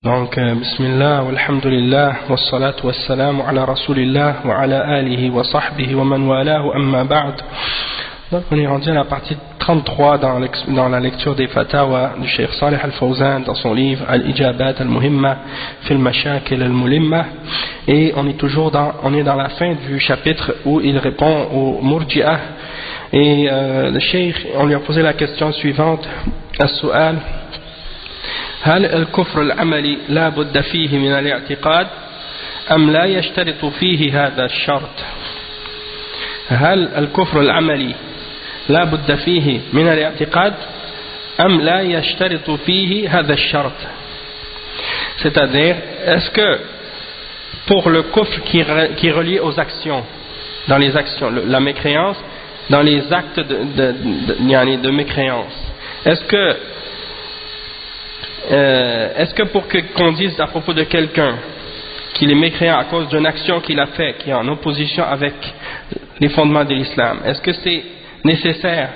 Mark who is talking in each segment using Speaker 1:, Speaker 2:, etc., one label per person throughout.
Speaker 1: Donc, bismillah, walhamdulillah, wassalatu wassalamu ala rasulillah, wa ala alihi wa sahbihi wa man walahu, amma ba'd. Donc, on est rendu à la partie 33 dans la lecture des fatawa du Cheikh Salih Al-Fawzan dans son livre Al-Ijabat Al-Muhimma fil Mashakil Al-Mulimma. Et on est dans la fin du chapitre où il répond aux Murji'ah. Et le Cheikh, on lui a posé la question suivante, As-Su'al. هل الكفر العملي لا بد فيه من الاعتقاد أم لا يشترط فيه هذا الشرط؟ هل الكفر العملي لا بد فيه من الاعتقاد أم لا يشترط فيه هذا الشرط؟ C'est-à-dire, est-ce que pour le kufr qui est relié aux actions, dans les actions, la mécréance, dans les actes de mécréance, est-ce que pour qu'on dise à propos de quelqu'un qu'il est mécréant à cause d'une action qu'il a fait, qui est en opposition avec les fondements de l'islam, est-ce que c'est nécessaire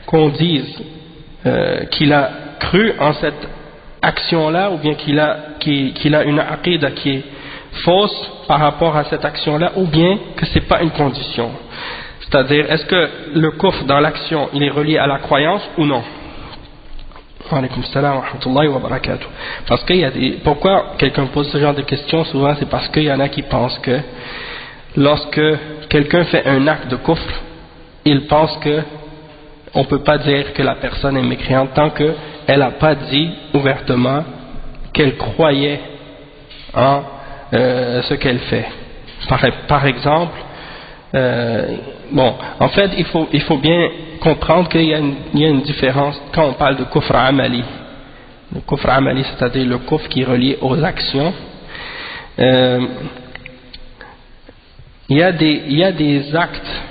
Speaker 1: qu'on dise qu'il a cru en cette action-là, ou bien qu'il a une aqida qui est fausse par rapport à cette action-là, ou bien que ce n'est pas une condition? C'est-à-dire, est-ce que le kufr dans l'action, il est relié à la croyance ou non? Alaykoum salam wa rahmatullahi wa barakatuh. Parce pourquoi quelqu'un pose ce genre de questions, souvent c'est parce qu'il y en a qui pensent que lorsque quelqu'un fait un acte de kufr, il pense que on ne peut pas dire que la personne est mécréante tant qu'elle n'a pas dit ouvertement qu'elle croyait en ce qu'elle fait. Par exemple, en fait, il faut bien comprendre qu'il y a une différence quand on parle de kufr amali. Le kufr amali, c'est-à-dire le kufr qui est relié aux actions. Il y a des actes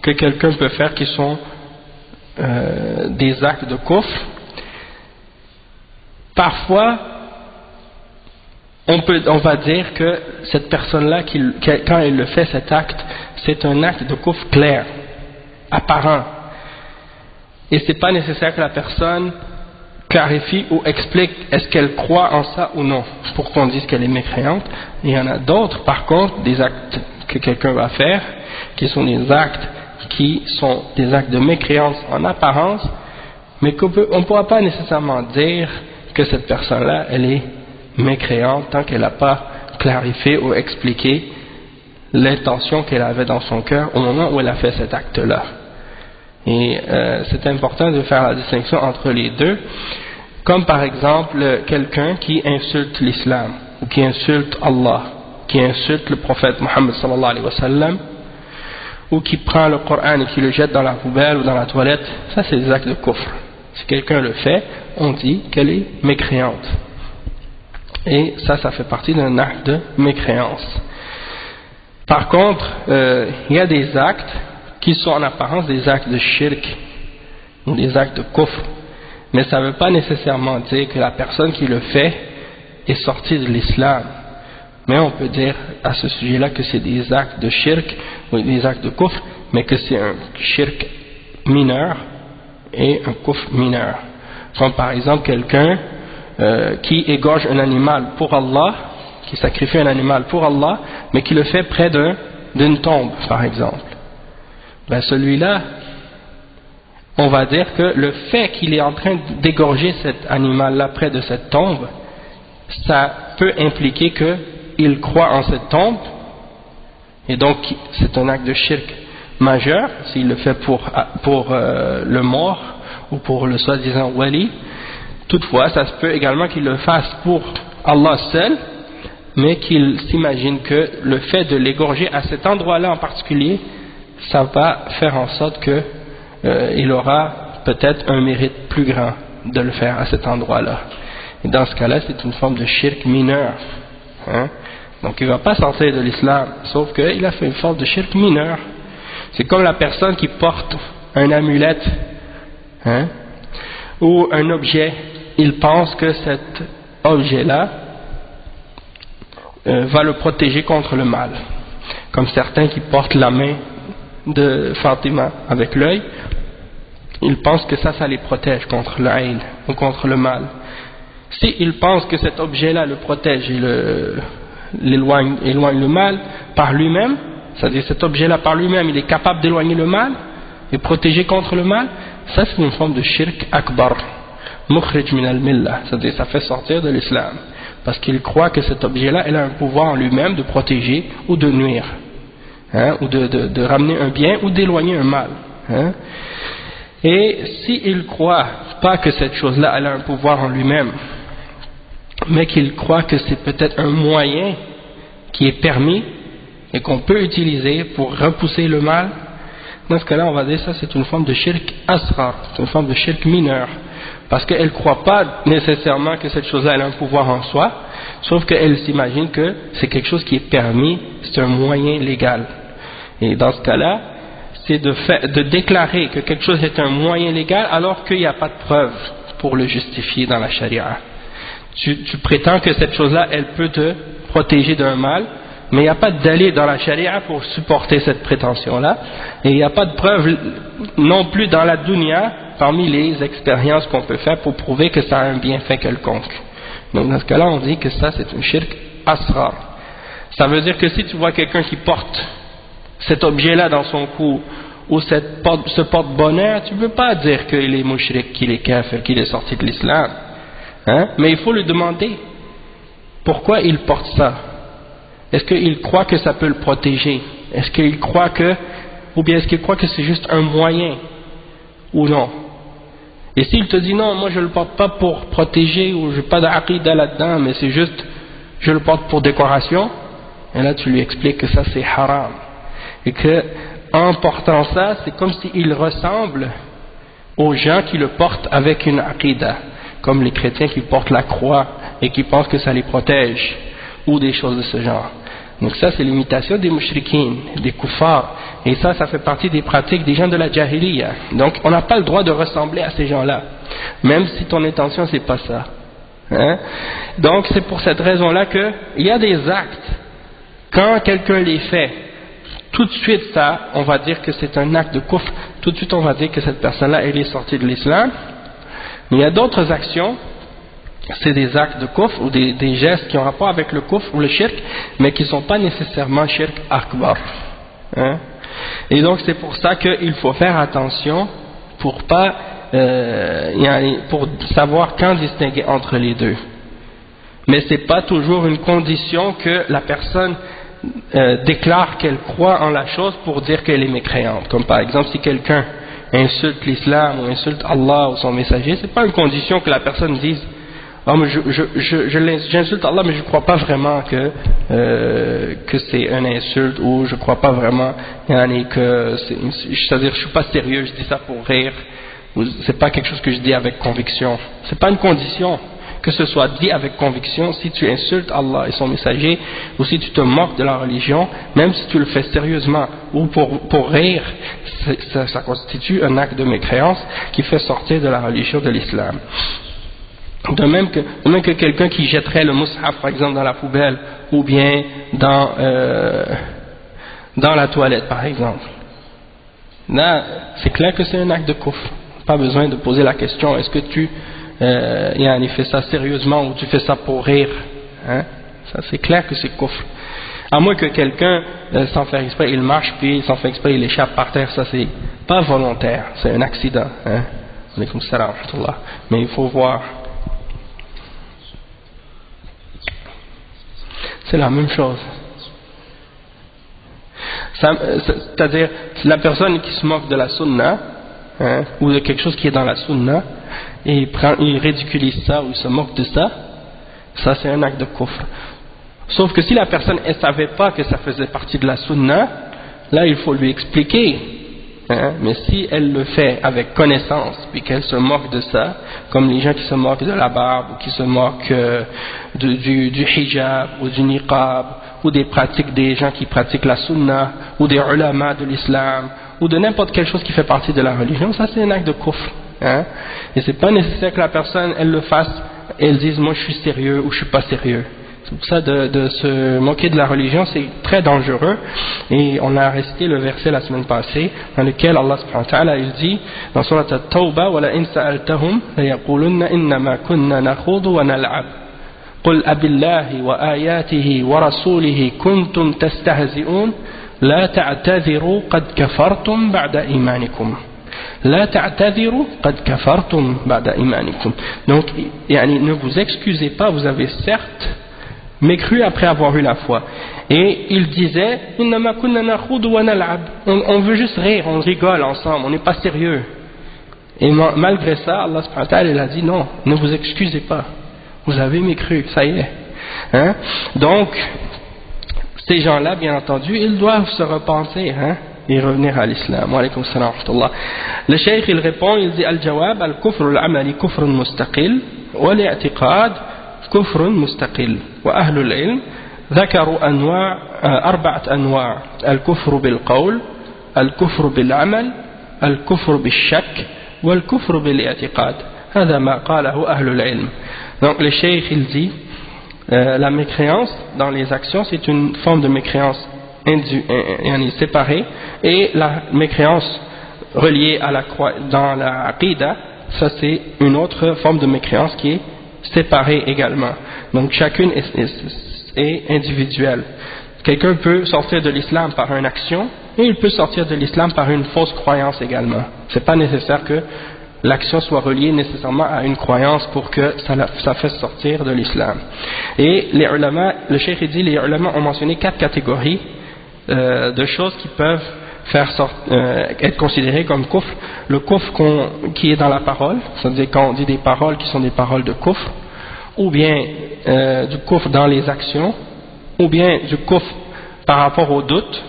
Speaker 1: que quelqu'un peut faire qui sont des actes de kufr. Parfois, on va dire que cette personne-là, quand elle le fait, cet acte, c'est un acte de kufr clair, apparent. Et ce n'est pas nécessaire que la personne clarifie ou explique est-ce qu'elle croit en ça ou non, pour qu'on dise qu'elle est mécréante. Et il y en a d'autres, par contre, des actes que quelqu'un va faire, qui sont des actes de mécréance en apparence, mais qu'on ne pourra pas nécessairement dire que cette personne-là, elle est mécréante tant qu'elle n'a pas clarifié ou expliqué l'intention qu'elle avait dans son cœur au moment où elle a fait cet acte-là. Et c'est important de faire la distinction entre les deux, comme par exemple quelqu'un qui insulte l'islam, ou qui insulte Allah, qui insulte le prophète Mohammed sallallahu alayhi wa sallam, ou qui prend le Coran et qui le jette dans la poubelle ou dans la toilette. Ça, c'est des actes de kufr. Si quelqu'un le fait, on dit qu'elle est mécréante. Et ça fait partie d'un acte de mécréance. Par contre, il y a des actes qui sont en apparence des actes de shirk ou des actes de kufr, mais ça ne veut pas nécessairement dire que la personne qui le fait est sortie de l'islam. Mais on peut dire à ce sujet-là que c'est des actes de shirk ou des actes de kufr, mais que c'est un shirk mineur et un kufr mineur. Comme par exemple quelqu'un qui égorge un animal pour Allah, qui sacrifie un animal pour Allah, mais qui le fait près d'une tombe, par exemple. Ben celui-là, on va dire que le fait qu'il est en train d'égorger cet animal-là près de cette tombe, ça peut impliquer qu'il croit en cette tombe, et donc c'est un acte de shirk majeur, s'il le fait pour le mort, ou pour le soi-disant wali. Toutefois, ça se peut également qu'il le fasse pour Allah seul, mais qu'il s'imagine que le fait de l'égorger à cet endroit-là en particulier, ça va faire en sorte qu'il aura peut-être un mérite plus grand de le faire à cet endroit-là. Et dans ce cas-là, c'est une forme de shirk mineur. Donc il ne va pas sortir de l'islam, sauf qu'il a fait une forme de shirk mineur. C'est comme la personne qui porte un amulette ou un objet. Il pense que cet objet-là va le protéger contre le mal. Comme certains qui portent la main de Fatima avec l'œil, ils pensent que ça les protège contre l'aïn ou contre le mal. S'il pense que cet objet-là le protège et éloigne le mal par lui-même, c'est-à-dire cet objet-là par lui-même, il est capable d'éloigner le mal et protéger contre le mal, ça c'est une forme de shirk akbar, mukhrij min al-millah, c'est-à-dire ça fait sortir de l'islam, parce qu'il croit que cet objet-là, il a un pouvoir en lui-même de protéger ou de nuire, hein, ou de ramener un bien ou d'éloigner un mal. Hein. Et s'il ne croit pas que cette chose-là, elle a un pouvoir en lui-même, mais qu'il croit que c'est peut-être un moyen qui est permis et qu'on peut utiliser pour repousser le mal, dans ce cas-là, on va dire ça c'est une forme de shirk asghar, c'est une forme de shirk mineur, parce qu'elle ne croit pas nécessairement que cette chose-là elle a un pouvoir en soi, sauf qu'elle s'imagine que c'est quelque chose qui est permis, c'est un moyen légal. Et dans ce cas-là, c'est de déclarer que quelque chose est un moyen légal alors qu'il n'y a pas de preuve pour le justifier dans la charia. Tu prétends que cette chose-là, elle peut te protéger d'un mal, mais il n'y a pas de dalil dans la charia pour supporter cette prétention-là, et il n'y a pas de preuve non plus dans la dunya, parmi les expériences qu'on peut faire pour prouver que ça a un bienfait quelconque. Donc dans ce cas-là, on dit que ça c'est une shirk asghar. Ça veut dire que si tu vois quelqu'un qui porte cet objet-là dans son cou, ou ce porte-bonheur, tu ne peux pas dire qu'il est mushrik, qu'il est kafir, qu'il est sorti de l'islam. Hein? Mais il faut lui demander pourquoi il porte ça. Est-ce qu'il croit que ça peut le protéger? Est-ce qu'il croit que, ou bien est-ce qu'il croit que c'est juste un moyen, ou non? Et s'il te dit non, moi je ne le porte pas pour protéger, ou je n'ai pas d'aqida là-dedans, mais c'est juste, je le porte pour décoration, et là tu lui expliques que ça c'est haram. Et que, en portant ça, c'est comme s'il ressemble aux gens qui le portent avec une aqida, comme les chrétiens qui portent la croix et qui pensent que ça les protège, ou des choses de ce genre. Donc ça c'est l'imitation des mushrikines, des kuffars, et ça fait partie des pratiques des gens de la jahiliya. Donc on n'a pas le droit de ressembler à ces gens-là, même si ton intention c'est pas ça. Hein? Donc c'est pour cette raison-là qu'il y a des actes, quand quelqu'un les fait, tout de suite ça, on va dire que c'est un acte de kufr, tout de suite on va dire que cette personne-là elle est sortie de l'islam. Mais il y a d'autres actions, c'est des actes de kufr ou des gestes qui ont rapport avec le kufr ou le shirk, mais qui ne sont pas nécessairement shirk akbar. Hein? Et donc c'est pour ça qu'il faut faire attention pour savoir quand distinguer entre les deux. Mais ce n'est pas toujours une condition que la personne déclare qu'elle croit en la chose pour dire qu'elle est mécréante. Comme par exemple si quelqu'un insulte l'islam ou insulte Allah ou son messager, c'est pas une condition que la personne dise oh, mais j'insulte Allah mais je ne crois pas vraiment que c'est un insulte, ou je ne crois pas vraiment que c'est-à-dire je suis pas sérieux, je dis ça pour rire, ou c'est pas quelque chose que je dis avec conviction. C'est pas une condition que ce soit dit avec conviction. Si tu insultes Allah et son messager, ou si tu te moques de la religion, même si tu le fais sérieusement ou pour rire, ça constitue un acte de mécréance qui fait sortir de la religion de l'islam. De même que quelqu'un qui jetterait le mushaf par exemple dans la poubelle, ou bien dans la toilette par exemple, là c'est clair que c'est un acte de kufr. Pas besoin de poser la question est-ce que tu fais ça sérieusement ou tu fais ça pour rire, hein? Ça c'est clair que c'est kufr. À moins que quelqu'un sans faire exprès il marche puis sans faire exprès il échappe par terre, ça c'est pas volontaire, c'est un accident, hein? Alaykoum salam wa rahmatullah. Mais il faut voir, c'est la même chose. C'est-à-dire la personne qui se moque de la sunna, hein, ou de quelque chose qui est dans la sunna, et il ridiculise ça ou il se moque de ça, ça c'est un acte de kufr. Sauf que si la personne ne savait pas que ça faisait partie de la sunna, là il faut lui expliquer, hein, mais si elle le fait avec connaissance puis qu'elle se moque de ça, comme les gens qui se moquent de la barbe ou qui se moquent du hijab ou du niqab, ou des pratiques des gens qui pratiquent la sunna, ou des ulama de l'islam, ou de n'importe quelle chose qui fait partie de la religion, ça c'est un acte de kufr. Hein? Et c'est pas nécessaire que la personne elle le fasse et elle dise moi je suis sérieux ou je suis pas sérieux. C'est pour ça de se moquer de la religion, c'est très dangereux. Et on a récité le verset la semaine passée, dans lequel Allah subhanahu wa ta'ala il dit, dans Surat At-Tawbah, وَلَئِنْ سَأَلْتَهُمْ لَيَقُولُنَّ إِنَّمَا كُنَّا نَخُوضُ وَنَلْعَبُ قُلْ أَبِاللَّهِ وَآيَاتِهِ وَرَسُولِهِ كُنْتُمْ تَسْتَهْزِئُونَ لَا تَعْتَذِرُوا قَدْ كَفَرْتُمْ بَعْدَ إِيمَانِكُمْ لا تعتذروا قد كفرتم بعد إيمانكم. Donc, ne vous excusez pas, vous avez certes mécru après avoir eu la foi. Et il disait, on veut juste rire, on rigole ensemble, on n'est pas sérieux. Et malgré ça, Allah subhanahu wa ta'ala, il a dit non, ne vous excusez pas, vous avez mécru, ça y est. Hein? Donc, ces gens-là, bien entendu, ils doivent se repenser, hein, et revenir à l'islam. Wa alaykum salam wa rahmatullah. Le cheikh il répond, il dit al-jawab al-kufr al-amali kufr mustaqil wa al-i'tiqad kufr mustaqil wa ahlu al-ilm ذكروا أنواع أربعة أنواع الكفر بالقول الكفر بالعمل الكفر بالشك والكفر بالاعتقاد هذا ما قاله أهل العلم. Donc le cheikh il dit la mécréance dans les actions c'est une forme de mécréance séparée, et la mécréance reliée à dans la aqidah, ça c'est une autre forme de mécréance qui est séparée également. Donc chacune est individuelle. Quelqu'un peut sortir de l'islam par une action et il peut sortir de l'islam par une fausse croyance également. C'est pas nécessaire que l'action soit reliée nécessairement à une croyance pour que ça fasse sortir de l'islam. Et les ulama, le cheikh dit, les ulama ont mentionné 4 catégories de choses qui peuvent être considérées comme kufr. Le kufr qui est dans la parole, c'est-à-dire quand on dit des paroles qui sont des paroles de kufr, ou bien du kufr dans les actions, ou bien du kufr par rapport au doute,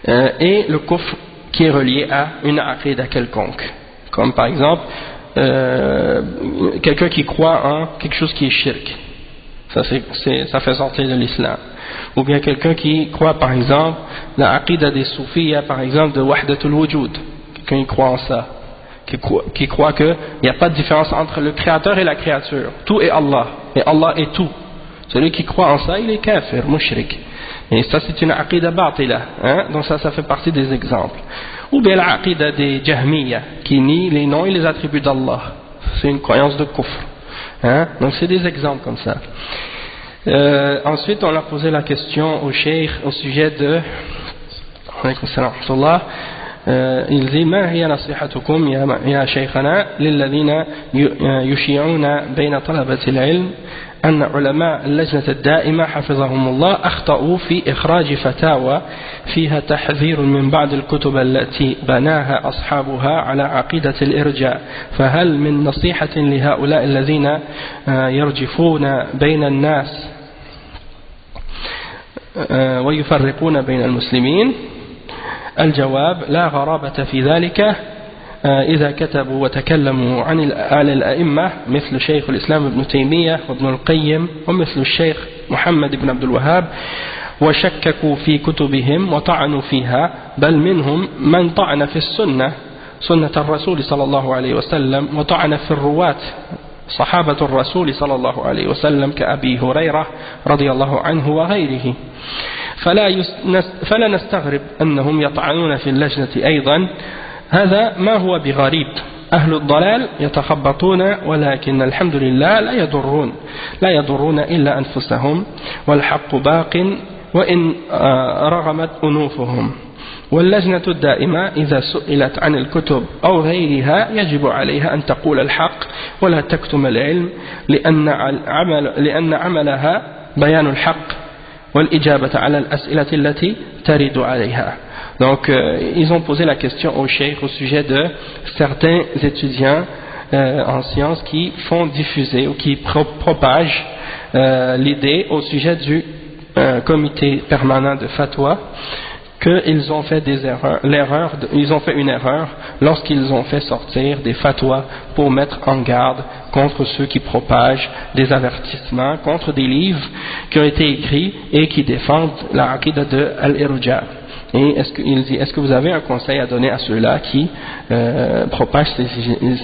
Speaker 1: et le kufr qui est relié à une aqidah quelconque. Comme par exemple, quelqu'un qui croit en quelque chose qui est shirk, ça fait sortir de l'islam. Ou bien quelqu'un qui croit par exemple la aqidah des soufis, par exemple de wahdatul wujud, quelqu'un qui croit en ça, qui croit qu'il n'y a pas de différence entre le créateur et la créature, tout est Allah, et Allah est tout. Celui qui croit en ça, il est kafir, mushrik. Et ça c'est une aqidah batila, hein? Donc ça fait partie des exemples. Ou bien la aqidah des jahmiya, qui nie les noms et les attributs d'Allah, c'est une croyance de kufr, hein? Donc c'est des exemples comme ça. Ensuite on a posé la question au cheikh au sujet de il dit ما هي نصيحتكم يا شيخنا للذين يشيعون بين طلبة العلم أن علماء اللجنة الدائمة حفظهم الله أخطأوا في إخراج فتاوى فيها تحذير من بعض الكتب التي بناها أصحابها على عقيدة الإرجاء، فهل من نصيحة لهؤلاء الذين يرجفون بين الناس ويفرقون بين المسلمين؟ الجواب لا غرابة في ذلك إذا كتبوا وتكلموا عن الأئمة مثل شيخ الإسلام ابن تيمية وابن القيم ومثل الشيخ محمد بن عبد الوهاب وشككوا في كتبهم وطعنوا فيها، بل منهم من طعن في سنة الرسول صلى الله عليه وسلم وطعن في الرواة صحابة الرسول صلى الله عليه وسلم كأبي هريرة رضي الله عنه وغيره. فلا نستغرب أنهم يطعنون في اللجنة أيضا، هذا ما هو بغريب. أهل الضلال يتخبطون ولكن الحمد لله لا يضرون إلا أنفسهم، والحق باق وإن رغمت أنوفهم. واللجنة الدائمة إذا سئلت عن الكتب أو غيرها يجب عليها أن تقول الحق ولا تكتم العلم، لأن عملها بيان الحق والإجابة على الأسئلة التي ترد عليها. Donc ils ont posé la question au cheikh au sujet de certains étudiants en sciences qui font diffuser ou qui propagent l'idée au sujet du comité permanent de fatwa, qu'ils ont fait ils ont fait une erreur lorsqu'ils ont fait sortir des fatwas pour mettre en garde contre ceux qui propagent des avertissements, contre des livres qui ont été écrits et qui défendent la aqidah de Al-Irja. Et il dit, est-ce que vous avez un conseil à donner à ceux-là qui propagent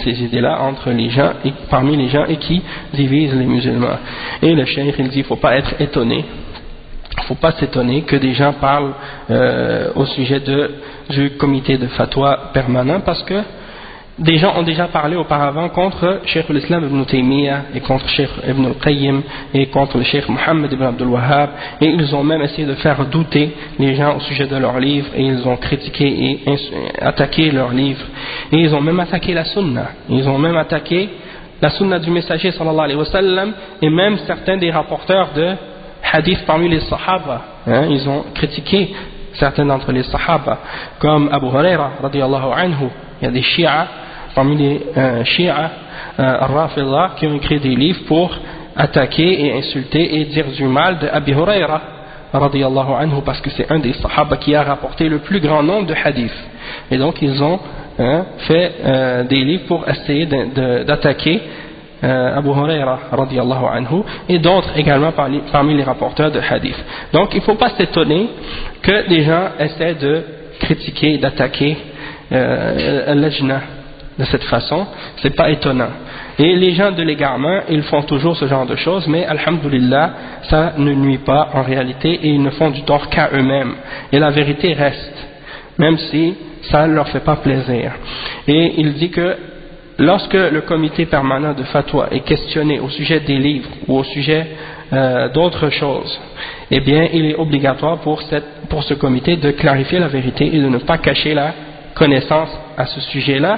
Speaker 1: ces idées-là entre les gens et parmi les gens et qui divisent les musulmans? Et le cheikh il dit, il ne faut pas être étonné. Il ne faut pas s'étonner que des gens parlent au sujet du comité de fatwa permanent, parce que des gens ont déjà parlé auparavant contre Cheikh l'Islam ibn Taymiyyah et contre Cheikh ibn al-Qayyim et contre le Cheikh Mohammed ibn Abdul Wahhab, et ils ont même essayé de faire douter les gens au sujet de leurs livres, et ils ont critiqué et attaqué leurs livres, et ils ont même attaqué la sunna, ils ont même attaqué la sunna du messager sallallahu alayhi wa sallam, et même certains des rapporteurs de hadith parmi les sahaba, ils ont critiqué certains d'entre les sahaba, comme Abu Huraira radiyallahu anhu. Il y a des chiites parmi les al-Rafidha qui ont écrit des livres pour attaquer et insulter et dire du mal de Abi Huraira radiyallahu anhu, parce que c'est un des sahaba qui a rapporté le plus grand nombre de hadiths, et donc ils ont fait des livres pour essayer d'attaquer Abu Huraira radiyallahu anhu et d'autres également parmi les rapporteurs de hadith. Donc il ne faut pas s'étonner que des gens essaient de critiquer, d'attaquer al-Lajna de cette façon. C'est pas étonnant. Et les gens de l'égarement, ils font toujours ce genre de choses, mais alhamdulillah, ça ne nuit pas en réalité, et ils ne font du tort qu'à eux-mêmes. Et la vérité reste, même si ça ne leur fait pas plaisir. Et il dit que lorsque le comité permanent de fatwa est questionné au sujet des livres ou au sujet d'autres choses, eh bien il est obligatoire pour ce comité de clarifier la vérité et de ne pas cacher la connaissance à ce sujet-là,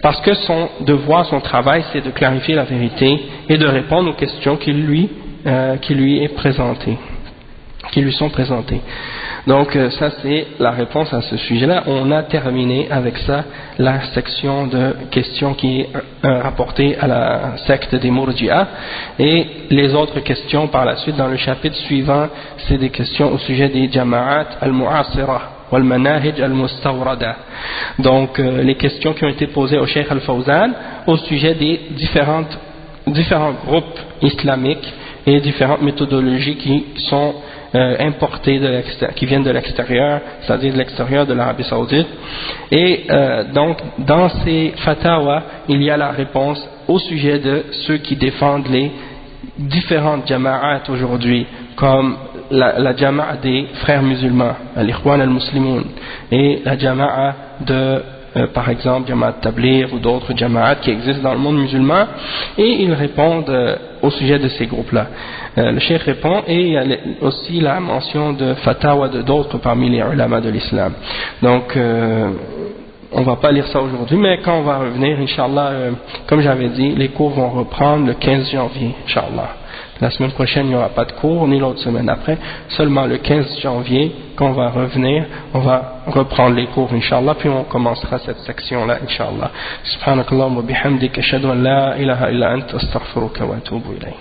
Speaker 1: parce que son devoir, son travail, c'est de clarifier la vérité et de répondre aux questions qui lui sont présentées. Donc ça c'est la réponse à ce sujet-là. On a terminé avec ça la section de questions qui est rapportée à la secte des Murji'a, et les autres questions par la suite dans le chapitre suivant, c'est des questions au sujet des Jama'at al-Mu'asira wal Manahij al-Mustawrada. Donc les questions qui ont été posées au Cheikh Al-Fawzan au sujet des différents groupes islamiques et différentes méthodologies qui sont importés qui viennent de l'extérieur, c'est-à-dire de l'extérieur de l'Arabie Saoudite. Et donc dans ces fatawas, il y a la réponse au sujet de ceux qui défendent les différentes jama'at aujourd'hui, comme la jama'a des frères musulmans, al-Ikhwan al-Muslimun, et la jama'a de par exemple Jamaat Tabligh ou d'autres jama'at qui existent dans le monde musulman, et ils répondent au sujet de ces groupes-là. Le cheikh répond, et il y a aussi la mention de fatawa de d'autres parmi les ulama de l'islam. Donc on va pas lire ça aujourd'hui, mais quand on va revenir, Inch'Allah, comme j'avais dit, les cours vont reprendre le 15 janvier, Inch'Allah. La semaine prochaine, il n'y aura pas de cours, ni l'autre semaine après. Seulement le 15 janvier, quand on va revenir, on va reprendre les cours, Inch'Allah, puis on commencera cette section-là, Inch'Allah. Subhanakallahumma bihamdik, ashhadu an la ilaha illa anta, astaghfiruka wa atubu ilayk.